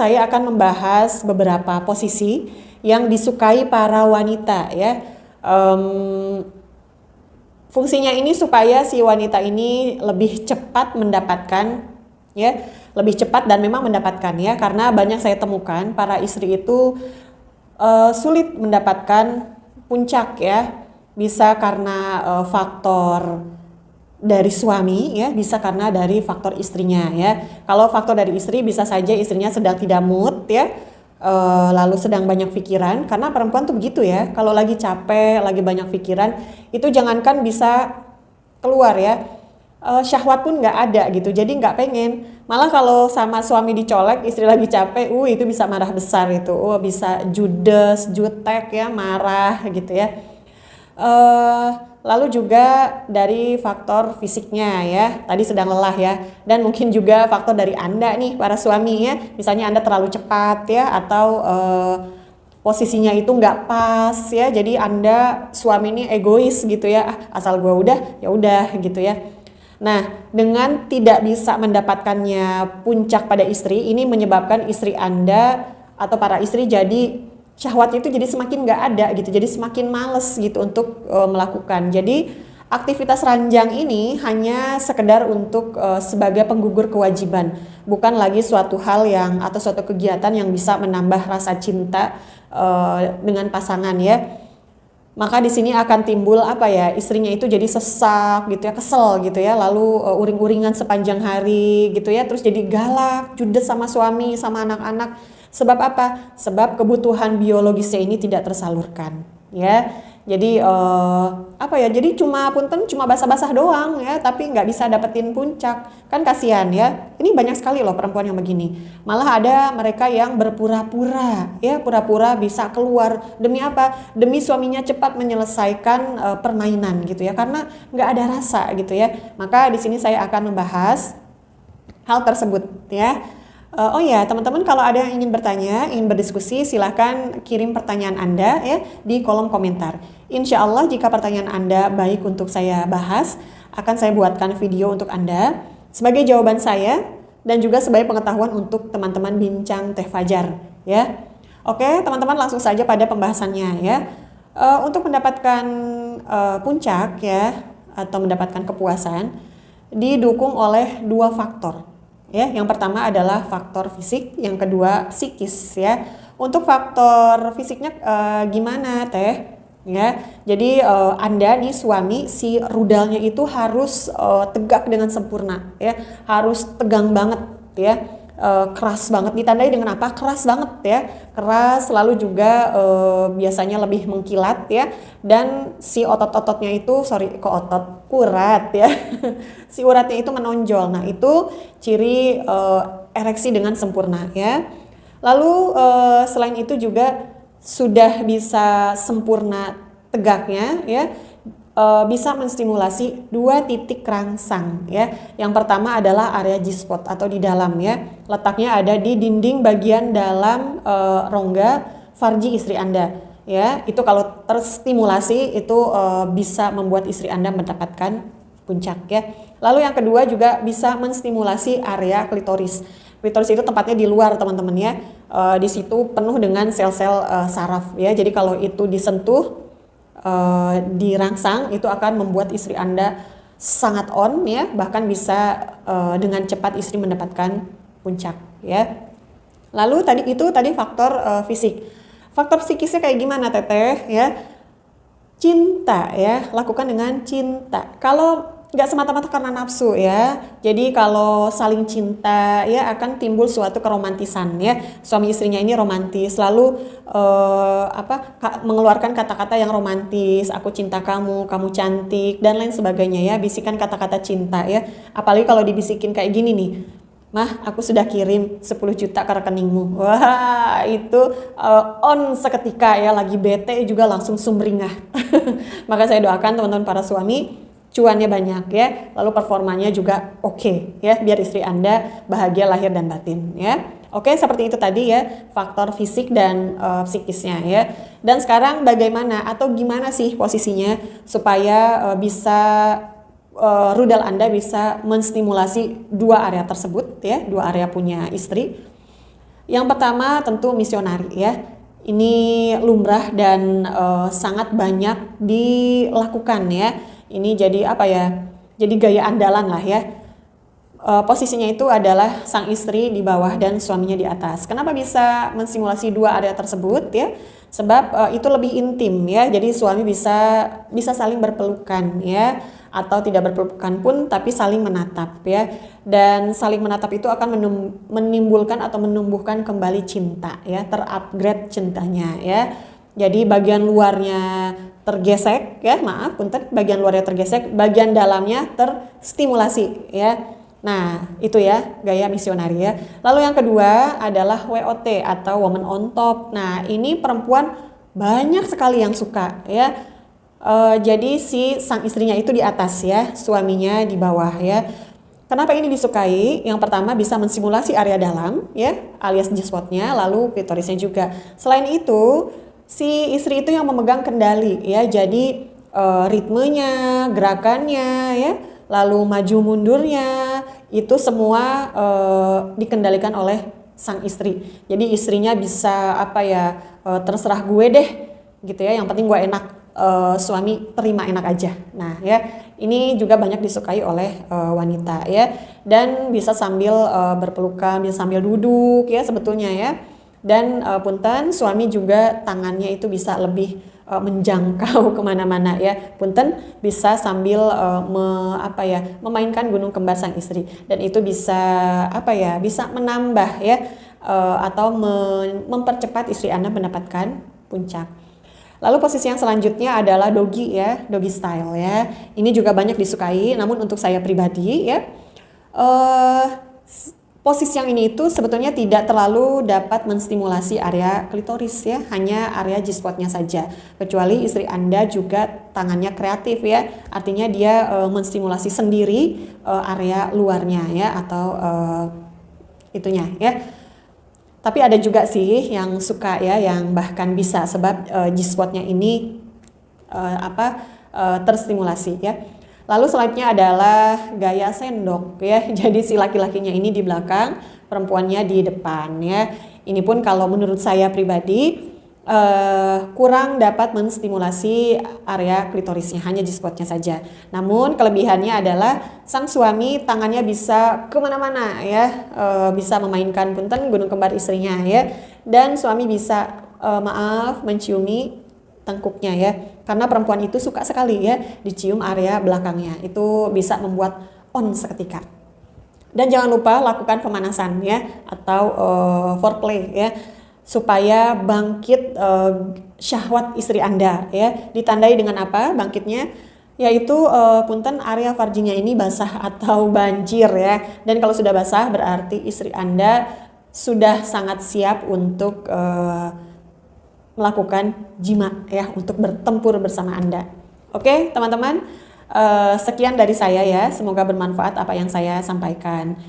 saya akan membahas beberapa posisi yang disukai para wanita ya. Fungsinya ini supaya si wanita ini lebih cepat mendapatkan ya, lebih cepat dan memang mendapatkan ya, karena banyak saya temukan para istri itu sulit mendapatkan puncak ya, bisa karena faktor dari suami ya, bisa karena dari faktor istrinya ya. Kalau faktor dari istri bisa saja istrinya sedang tidak mood ya, lalu sedang banyak pikiran, karena perempuan tuh begitu ya, kalau lagi capek, lagi banyak pikiran, itu jangankan bisa keluar ya, syahwat pun nggak ada gitu, jadi nggak pengen. Malah kalau sama suami dicolek, istri lagi capek, itu bisa marah besar itu, bisa judes, jutek ya, marah gitu ya. Lalu juga dari faktor fisiknya ya, tadi sedang lelah ya, dan mungkin juga faktor dari Anda nih para suami ya, misalnya Anda terlalu cepat ya, atau posisinya itu nggak pas ya, jadi Anda suami ini egois gitu ya, asal gua udah ya udah gitu ya. Nah, dengan tidak bisa mendapatkannya puncak pada istri, ini menyebabkan istri Anda atau para istri jadi syahwatnya itu jadi semakin nggak ada gitu, jadi semakin males gitu untuk melakukan. Jadi aktivitas ranjang ini hanya sekedar untuk sebagai penggugur kewajiban, bukan lagi suatu hal yang atau suatu kegiatan yang bisa menambah rasa cinta dengan pasangan ya. Maka di sini akan timbul apa ya, istrinya itu jadi sesak gitu ya, kesel gitu ya, lalu uring-uringan sepanjang hari gitu ya, terus jadi galak, judes sama suami, sama anak-anak. Sebab apa? Sebab kebutuhan biologisnya ini tidak tersalurkan ya. Jadi apa ya, jadi cuma basah-basah doang ya, tapi nggak bisa dapetin puncak, kan kasihan ya. Ini banyak sekali loh perempuan yang begini. Malah ada mereka yang berpura-pura ya, pura-pura bisa keluar demi apa? Demi suaminya cepat menyelesaikan permainan gitu ya, karena nggak ada rasa gitu ya. Maka di sini saya akan membahas hal tersebut ya. Oh ya, teman-teman, kalau ada yang ingin bertanya, ingin berdiskusi, silahkan kirim pertanyaan Anda ya di kolom komentar. Insya Allah jika pertanyaan Anda baik untuk saya bahas, akan saya buatkan video untuk Anda sebagai jawaban saya dan juga sebagai pengetahuan untuk teman-teman Bincang Teh Fajar ya. Oke, teman-teman, langsung saja pada pembahasannya ya. Untuk mendapatkan puncak ya, atau mendapatkan kepuasan, didukung oleh dua faktor. Ya, yang pertama adalah faktor fisik, yang kedua psikis ya. Untuk faktor fisiknya gimana Teh? Ya, jadi Anda nih suami, si rudalnya itu harus tegak dengan sempurna ya, harus tegang banget ya, keras banget. Ditandai dengan apa? Keras banget ya, keras, lalu juga biasanya lebih mengkilat ya, dan si otot-ototnya itu, urat ya, si uratnya itu menonjol. Nah itu ciri ereksi dengan sempurna ya. Lalu selain itu juga sudah bisa sempurna tegaknya ya, bisa menstimulasi dua titik rangsang ya. Yang pertama adalah area G-spot atau di dalam ya, letaknya ada di dinding bagian dalam rongga farji istri Anda ya. Itu kalau terstimulasi itu bisa membuat istri Anda mendapatkan puncak ya. Lalu yang kedua juga bisa menstimulasi area klitoris. Klitoris itu tempatnya di luar teman-teman ya. Di situ penuh dengan sel-sel saraf ya. Jadi kalau itu disentuh, dirangsang, itu akan membuat istri Anda sangat on ya, bahkan bisa dengan cepat istri mendapatkan puncak ya. Lalu tadi faktor fisik. Faktor psikisnya kayak gimana Teteh ya? Cinta ya, lakukan dengan cinta. Kalau nggak semata-mata karena nafsu ya, jadi kalau saling cinta ya akan timbul suatu keromantisan ya. Suami istrinya ini romantis, lalu mengeluarkan kata-kata yang romantis, aku cinta kamu, kamu cantik, dan lain sebagainya ya, bisikan kata-kata cinta ya. Apalagi kalau dibisikin kayak gini nih, Mah, aku sudah kirim 10 juta ke rekeningmu. Wah, itu on seketika ya, lagi bete juga langsung sumringah. Maka saya doakan teman-teman para suami, cuannya banyak ya, lalu performanya juga oke ya, biar istri Anda bahagia lahir dan batin ya. Oke, seperti itu tadi ya, faktor fisik dan psikisnya ya. Dan sekarang bagaimana atau gimana sih posisinya supaya bisa rudal Anda bisa menstimulasi dua area tersebut ya, dua area punya istri. Yang pertama tentu misionari ya. Ini lumrah dan sangat banyak dilakukan ya. Ini jadi apa ya? Jadi gaya andalan lah ya. Posisinya itu adalah sang istri di bawah dan suaminya di atas. Kenapa bisa mensimulasi dua area tersebut ya? Sebab itu lebih intim ya. Jadi suami bisa saling berpelukan ya, atau tidak berpelukan pun tapi saling menatap ya. Dan saling menatap itu akan menimbulkan atau menumbuhkan kembali cinta ya, terupgrade cintanya ya. Jadi bagian luarnya tergesek ya, maaf punten, bagian luarnya tergesek, bagian dalamnya terstimulasi ya. Nah, itu ya gaya misionari ya. Lalu yang kedua adalah WOT atau woman on top. Nah, ini perempuan banyak sekali yang suka ya. Jadi si sang istrinya itu di atas ya, suaminya di bawah ya. Kenapa ini disukai? Yang pertama bisa mensimulasi area dalam ya, alias G-spotnya, lalu klitorisnya juga. Selain itu, si istri itu yang memegang kendali ya. Jadi ritmenya, gerakannya ya, lalu maju mundurnya itu semua dikendalikan oleh sang istri. Jadi istrinya bisa apa ya, terserah gue deh gitu ya, yang penting gue enak, suami terima enak aja. Nah ya, ini juga banyak disukai oleh wanita ya, dan bisa sambil berpelukan, bisa sambil duduk ya sebetulnya ya. Dan punten, suami juga tangannya itu bisa lebih menjangkau kemana-mana ya, punten, bisa sambil memainkan gunung kembar sang istri, dan itu bisa apa ya, bisa menambah ya, atau mempercepat istri Anda mendapatkan puncak. Lalu posisi yang selanjutnya adalah doggy ya, doggy style ya. Ini juga banyak disukai, namun untuk saya pribadi ya, posisi yang ini itu sebetulnya tidak terlalu dapat menstimulasi area klitoris ya, hanya area G-spotnya saja. Kecuali istri Anda juga tangannya kreatif ya, artinya dia menstimulasi sendiri area luarnya ya, atau itunya ya. Tapi ada juga sih yang suka ya, yang bahkan bisa, sebab G-spotnya ini terstimulasi ya. Lalu selanjutnya adalah gaya sendok ya. Jadi si laki-lakinya ini di belakang, perempuannya di depan ya. Ini pun kalau menurut saya pribadi kurang dapat menstimulasi area klitorisnya, hanya G-spotnya saja. Namun kelebihannya adalah sang suami tangannya bisa kemana-mana ya, bisa memainkan punten gunung kembar istrinya ya. Dan suami bisa menciumi tengkuknya ya, karena perempuan itu suka sekali ya dicium area belakangnya, itu bisa membuat on seketika. Dan jangan lupa lakukan pemanasan ya, atau foreplay ya, supaya bangkit syahwat istri Anda ya. Ditandai dengan apa bangkitnya? Yaitu punten, area varginnya ini basah atau banjir ya. Dan kalau sudah basah berarti istri Anda sudah sangat siap untuk melakukan jima ya, untuk bertempur bersama Anda. Oke teman-teman, sekian dari saya ya, semoga bermanfaat apa yang saya sampaikan.